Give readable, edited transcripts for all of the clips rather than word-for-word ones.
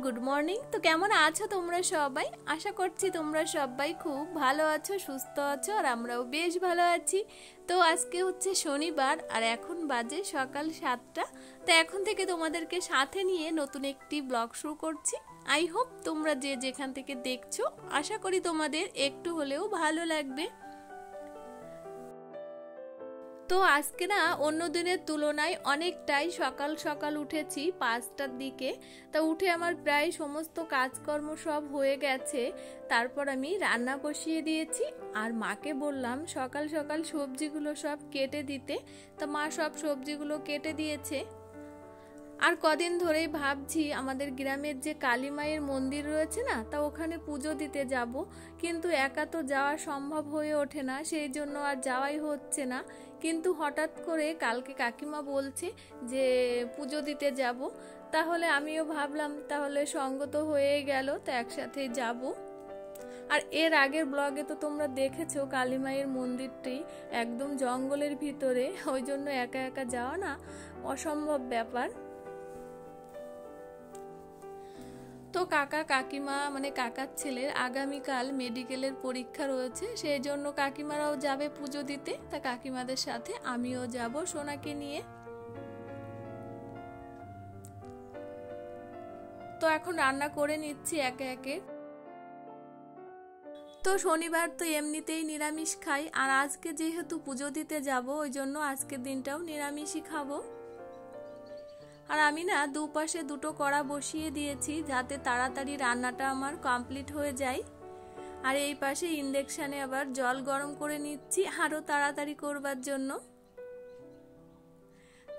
Good morning. তো কেমন আছো তোমরা সবাই? আশা করছি তোমরা সবাই খুব ভালো আছো, সুস্থ আছো, আর আমরাও বেশ ভালো আছি। তো আজকে হচ্ছে শনিবার আর এখন বাজে সকাল 7টা। তো এখন থেকে তোমাদেরকে সাথে নিয়ে নতুন একটি ব্লগ শুরু করছি। আই হোপ তোমরা যে যেখান থেকে দেখছো আশা করি তোমাদের একটু হলেও ভালো লাগবে। তো আজকে না অন্য দিনের তুলনায় অনেকটাই সকাল সকাল উঠেছি, 5টার দিকে। তা উঠে আমার প্রায় সমস্ত কাজকর্ম সব হয়ে গেছে। তারপর আমি রান্না বসিয়ে দিয়েছি আর মাকে বললাম সকাল সকাল সবজিগুলো সব কেটে দিতে। তা মা সব সবজিগুলো কেটে দিয়েছে। আর কদিন ধরেই ভাবছি আমাদের গ্রামের যে কালী মায়ের মন্দির রয়েছে না, তা ওখানে পুজো দিতে যাব, কিন্তু একা তো যাওয়া সম্ভব হয়ে ওঠে না, সেই জন্য আর যাওয়াই হচ্ছে না। কিন্তু হঠাৎ করে কালকে কাকিমা বলছে যে পুজো দিতে যাব, তাহলে আমিও ভাবলাম তাহলে সঙ্গ তো হয়েই গেল, তো একসাথে যাব। আর এর আগের ব্লগে তো তোমরা দেখেছো কালী মায়ের মন্দিরটি একদম জঙ্গলের ভিতরে, ওই জন্য একা একা যাওয়া না অসম্ভব ব্যাপার। তো কাকা কাকিমা মানে কাকার ছেলের আগামীকাল মেডিকেলের পরীক্ষা রয়েছে, সেই জন্য কাকিমারাও যাবে পুজো দিতে। তা কাকিমাদের সাথে আমিও যাব সোনাকে নিয়ে। তো এখন রান্না করে নিচ্ছি একে একে। তো শনিবার তো এমনিতেই নিরামিষ খাই, আর আজকে যেহেতু পুজো দিতে যাব ওই জন্য আজকের দিনটাও নিরামিষই খাবো। আর আমি না দুপাশে দুটো কড়া বসিয়ে দিয়েছি যাতে তাড়াতাড়ি রান্নাটা আমার কমপ্লিট হয়ে যায়। আর এই পাশে ইন্ডাকশানে আবার জল গরম করে নিচ্ছি আরো তাড়াতাড়ি করবার জন্য।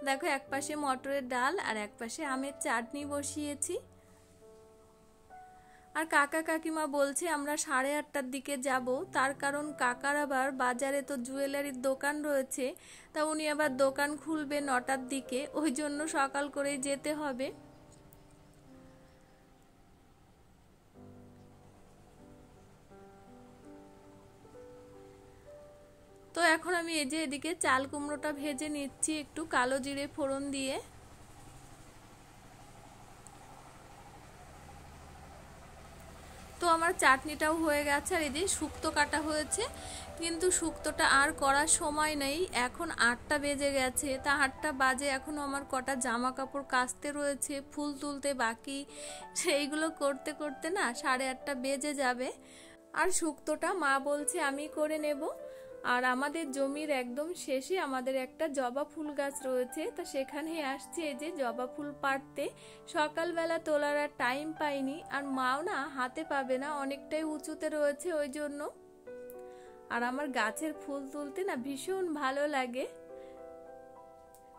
দেখো এক পাশে মটরের ডাল আর এক পাশে আমের চাটনি বসিয়েছি। আর কাকা কাকিমা বলছে আমরা 8:30টার দিকে যাব, তার কারণ কাকার আবার বাজারে তো জুয়েলারির দোকান রয়েছে, তা উনি আবার দোকান খুলবে 9টার দিকে, ওই জন্য সকাল করেই যেতে হবে। তো এখন আমি এই যে এদিকে চাল কুমড়োটা ভেজে নিচ্ছি একটু কালো জিরে ফোড়ন দিয়ে। তো আমার চাটনিটাও হয়ে গেছে, আর এই যে শুক্তো কাটা হয়েছে, কিন্তু শুক্তোটা আর করার সময় নেই, এখন 8টা বেজে গেছে। তা 8টা বাজে এখনো আমার কটা জামা কাপড় কাচতে রয়েছে, ফুল তুলতে বাকি, সেইগুলো করতে করতে না 8:30টা বেজে যাবে। আর শুক্তোটা মা বলছে আমি করে নেব। আর আমাদের জমির একদম শেষে আমাদের একটা জবা ফুল গাছ রয়েছে, তা সেখানে আসছে এই যে জবা ফুল পাড়তে। সকালবেলা তোলার আর টাইম পাইনি, আর মাও না হাতে পাবে না, অনেকটাই উঁচুতে রয়েছে ওই জন্য। আর আমার গাছের ফুল তুলতে না ভীষণ ভালো লাগে।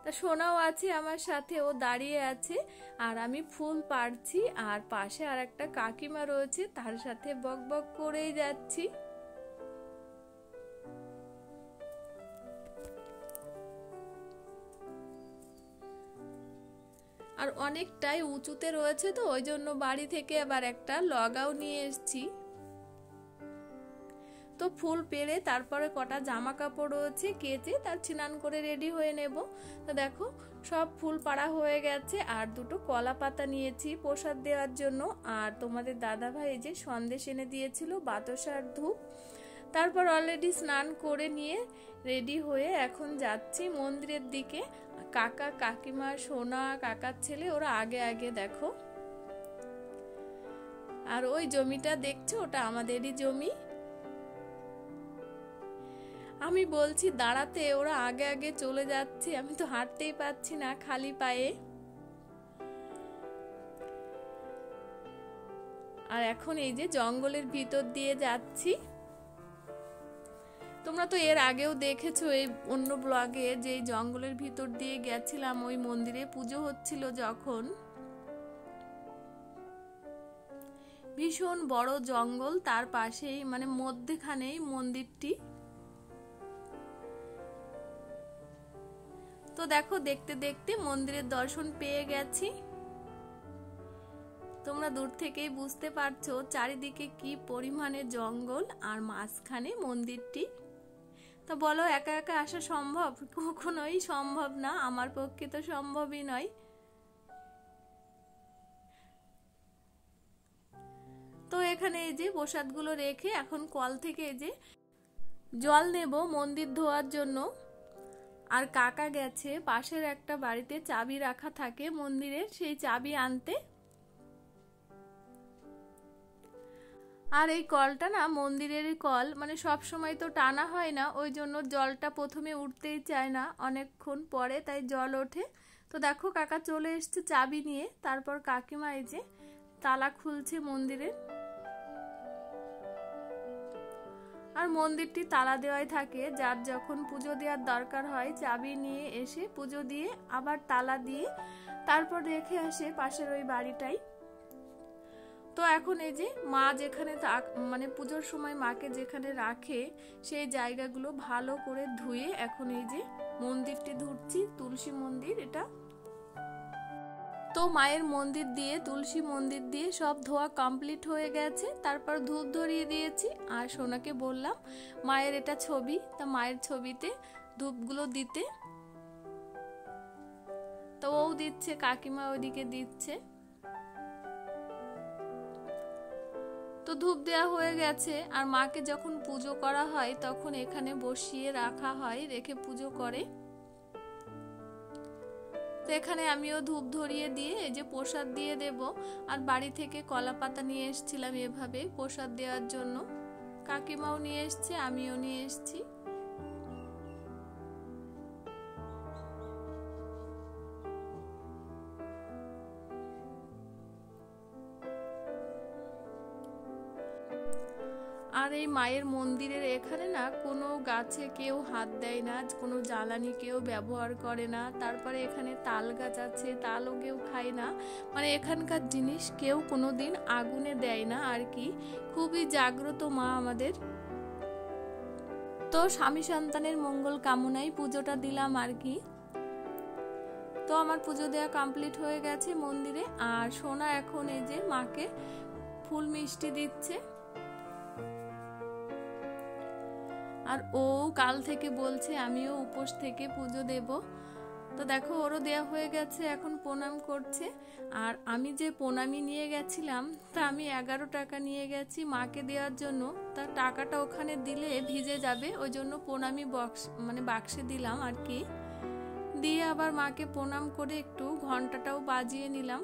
তা সোনাও আছে আমার সাথে, ও দাঁড়িয়ে আছে আর আমি ফুল পাড়ছি, আর পাশে আর একটা কাকিমা রয়েছে তার সাথে বক বক করেই যাচ্ছি। আর অনেকটাই উঁচুতে রয়েছে, তো ওই জন্য বাড়ি থেকে আবার একটা লগাও নিয়ে এসেছি। তো ফুল পেরে তারপরে কটা জামা কাপড় রয়েছে কেচে তার স্নান করে রেডি হয়ে নেব। তো দেখো সব ফুল পাড়া হয়ে গেছে, আর দুটো কলা পাতা নিয়েছি প্রসাদ দেওয়ার জন্য। আর তোমাদের দাদা ভাই এই যে সন্দেশ এনে দিয়েছিল, বাতাসার ধূপ। তারপর অলরেডি স্নান করে নিয়ে রেডি হয়ে এখন যাচ্ছি মন্দিরের দিকে। কাকা কাকিমা সোনা কাকার ছেলে ওরা আগে আগে দেখো। আর ওই জমিটা দেখছো ওটা আমাদেরই জমি। আমি বলছি দাঁড়াতে, ওরা আগে আগে চলে যাচ্ছে, আমি তো হাঁটতেই পাচ্ছি না খালি পায়ে। আর এখন এই যে জঙ্গলের ভিতর দিয়ে যাচ্ছি। তোমরা তো এর আগেও দেখেছো এই অন্য ব্লগে যে জঙ্গলের ভিতর দিয়ে গেছিলাম ওই মন্দিরে পুজো হচ্ছিল যখন। ভীষণ বড় জঙ্গল, তার পাশেই মানে মধ্যখানেই মন্দিরটি। তো দেখো দেখতে দেখতে মন্দিরের দর্শন পেয়ে গেছি। তোমরা দূর থেকেই বুঝতে পারছো চারিদিকে কি পরিমাণে জঙ্গল আর মাঝখানে মন্দিরটি। তা বলো একা একা আসা সম্ভব? কখনোই সম্ভব না, আমার পক্ষে তো সম্ভবই নয়। তো এখানে এই যে প্রসাদগুলো রেখে এখন কল থেকে এই যে জল নেব মন্দির ধোয়ার জন্য। আর কাকা গেছে পাশের একটা বাড়িতে চাবি রাখা থাকে মন্দিরের, সেই চাবি আনতে। আর এই কলটা না মন্দিরের কল, মানে সব সময় তো টানা হয় না, ওই জন্য জলটা প্রথমে উঠতেই চায় না, অনেকক্ষণ পরে তাই জল ওঠে। তো দেখো কাকা চলে এসছে চাবি নিয়ে, তারপর কাকিমা এই যে তালা খুলছে মন্দিরের। আর মন্দিরটি তালা দেওয়াই থাকে, যার যখন পুজো দেওয়ার দরকার হয় চাবি নিয়ে এসে পুজো দিয়ে আবার তালা দিয়ে তারপর রেখে আসে পাশের ওই বাড়িটাই। তো এখন এই যে মা যেখানে মানে পুজোর সময় মাকে যেখানে রাখে সেই জায়গাগুলো ভালো করে ধুয়ে এখন এই যে মন্দিরটি ধুচ্ছি, তুলসী মন্দির এটা। তো মায়ের মন্দির দিয়ে তুলসী মন্দির দিয়ে সব ধোয়া কমপ্লিট হয়ে গেছে, তারপর ধূপ ধরিয়ে দিয়েছি। আর সোনাকে বললাম মায়ের এটা ছবি, তা মায়ের ছবিতে ধূপগুলো দিতে। তো ও দিচ্ছে, কাকিমা ওইদিকে দিচ্ছে। তো ধূপ দেওয়া হয়ে গেছে। আর মাকে যখন পুজো করা হয় তখন এখানে বসিয়ে রাখা হয়, রেখে পুজো করে। তো এখানে আমিও ধূপ ধরিয়ে দিয়ে এই যে প্রসাদ দিয়ে দেব। আর বাড়ি থেকে কলা পাতা নিয়ে এসেছিলাম এভাবে প্রসাদ দেওয়ার জন্য, কাকিমাও নিয়ে এসছে, আমিও নিয়ে এসছি। আর এই মায়ের মন্দিরের এখানে না কোনো গাছে কেউ হাত দেয় না, কোনো জ্বালানি কেউ ব্যবহার করে না। তারপরে এখানে তাল গাছ আছে, তালও কেউ খায় না, মানে এখানকার জিনিস কেউ কোনোদিন আগুনে দেয় না আর কি। খুবই জাগ্রত মা আমাদের। তো স্বামী সন্তানের মঙ্গল কামনায় পুজোটা দিলাম আর কি। তো আমার পুজো দেওয়া কমপ্লিট হয়ে গেছে মন্দিরে। আর সোনা এখন এই যে মাকে ফুল মিষ্টি দিচ্ছে। আর ও কাল থেকে বলছে আমিও উপোস থেকে পুজো দেব। তো দেখো ওরও দেয়া হয়ে গেছে, এখন প্রণাম করছে। আর আমি যে প্রণামী নিয়ে গেছিলাম তা আমি 11 টাকা নিয়ে গেছি মাকে দেওয়ার জন্য। তা টাকাটা ওখানে দিলে ভিজে যাবে, ওই জন্য প্রণামী বাক্সে দিলাম আর কি। দিয়ে আবার মাকে প্রণাম করে একটু ঘন্টাটাও বাজিয়ে নিলাম।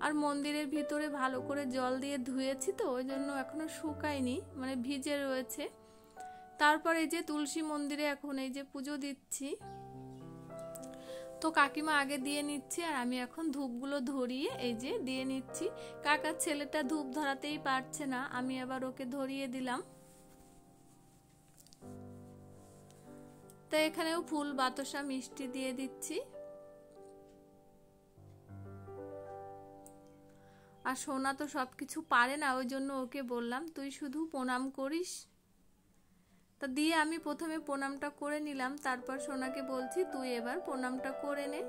আর মন্দিরের ভিতরে ভালো করে জল দিয়ে ধুয়েছি, তো ওই জন্য এখনো শুকায়নি, মানে ভিজে রয়েছে। তারপর এই যে তুলসী মন্দিরে এখন এই যে পুজো দিচ্ছি। তো কাকিমা আগে দিয়ে নিচ্ছে আর আমি এখন ধূপগুলো ধরিয়ে এই যে দিয়ে নিচ্ছি। কাকার ছেলেটা ধূপ ধরাতেই পারছে না, আমি আবার ওকে ধরিয়ে দিলাম। তো এখানেও ফুল বাতাসা মিষ্টি দিয়ে দিচ্ছি। আর সোনা তো সবকিছু পারে না, ওই জন্য ওকে বললাম তুই শুধু প্রণাম করিস। তা দিয়ে আমি প্রথমে প্রণামটা করে নিলাম, তারপর সোনাকে বলছি তুই এবার প্রণামটা করে নে।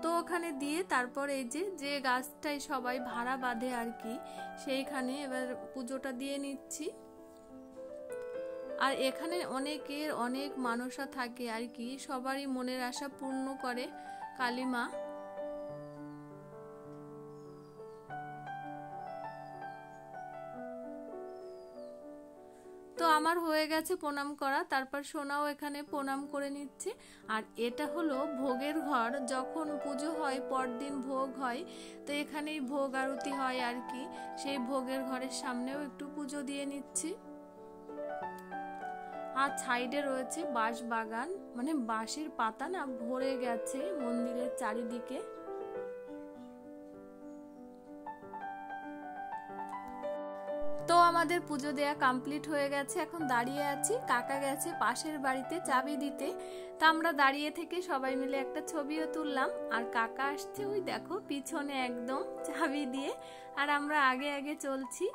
তো ওখানে দিয়ে তারপর এই যে গাছটায় সবাই ভাড়া বাঁধে আর কি, সেইখানে এবার পুজোটা দিয়ে নিচ্ছি। আর এখানে অনেকের অনেক মানসা থাকে আর কি, সবারই মনের আশা পূর্ণ করে কালী মা। তো আমার হয়ে গেছে প্রণাম করা, তারপর সোনাও এখানে প্রণাম করে নিচ্ছে। আর এটা হলো ভোগের ঘর, যখন পুজো হয় পরদিন ভোগ হয়, তো এখানেই ভোগ আরতি হয় আর কি। সেই ভোগের ঘরের সামনেও একটু পুজো দিয়ে নিচ্ছি। আর সাইডে রয়েছে বাঁশ বাগান, মানে বাঁশের পাতা না ভরে গেছে মন্দিরের চারিদিকে। তো আমাদের পুজো দেয়া কমপ্লিট হয়ে গেছে, এখন দাঁড়িয়ে আছি। কাকা গেছে পাশের বাড়িতে চাবি দিতে, তা আমরা দাঁড়িয়ে থেকে সবাই মিলে একটা ছবিও তুললাম। আর কাকা আসছে ওই দেখো পিছনে একদম চাবি দিয়ে, আর আমরা আগে আগে চলছি।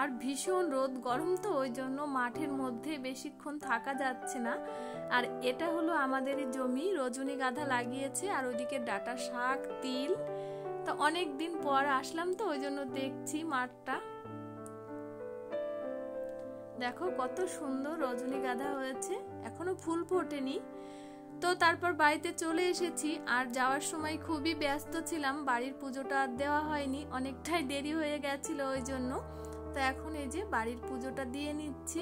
আর ভীষণ রোদ গরম, তো ওই জন্য মাঠের মধ্যে বেশিক্ষণ থাকা যাচ্ছে না। আর এটা হলো আমাদেরই জমি, রজনীগন্ধা লাগিয়েছে, আর ওইদিকে ডাঁটা শাক, তিল। তো অনেক দিন পর আসলাম, তো ওই জন্য দেখছি মাঠটা। দেখো কত সুন্দর রজনীগন্ধা হয়েছে, এখনো ফুল ফোটেনি। তো তারপর বাড়িতে চলে এসেছি, আর যাওয়ার সময় খুবই ব্যস্ত ছিলাম, বাড়ির পুজোটা আর দেওয়া হয়নি, অনেকটাই দেরি হয়ে গেছিল ওই জন্য। তো এখন এই যে বাড়ির পুজোটা দিয়ে নিচ্ছি।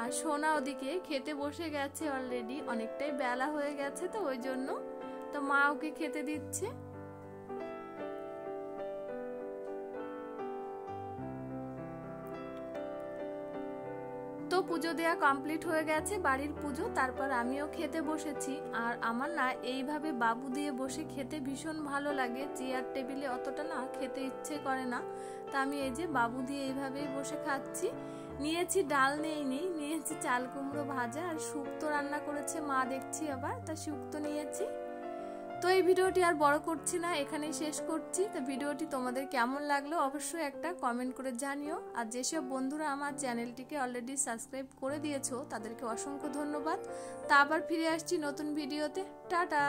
আর সোনা ওদিকে খেতে বসে গেছে অলরেডি, অনেকটাই বেলা হয়ে গেছে তো ওই জন্য। তো মা ওকে খেতে দিচ্ছে। তো পুজো দেওয়া কমপ্লিট হয়ে গেছে, বাড়ির পুজো। তারপর আমিও খেতে বসেছি। আর আমার না এইভাবে বাবু দিয়ে বসে খেতে ভীষণ ভালো লাগে, চেয়ার টেবিলে অতটা না খেতে ইচ্ছে করে না। তা আমি এই যে বাবু দিয়ে এইভাবেই বসে খাচ্ছি। নিয়েছি ডাল, নিয়েছি চাল কুমড়ো ভাজা, আর শুক্তো রান্না করেছে মা দেখছি আবার, তা শুক্তো নিয়েছি। তো এই ভিডিওটি আর বড় করছি না, এখানেই শেষ করছি। তো ভিডিওটি তোমাদের কেমন লাগলো অবশ্যই একটা কমেন্ট করে জানিও। আর যেসব বন্ধুরা আমার চ্যানেলটিকে অলরেডি সাবস্ক্রাইব করে দিয়েছো তাদেরকে অসংখ্য ধন্যবাদ। তা আবার ফিরে আসছি নতুন ভিডিওতে। টাটা।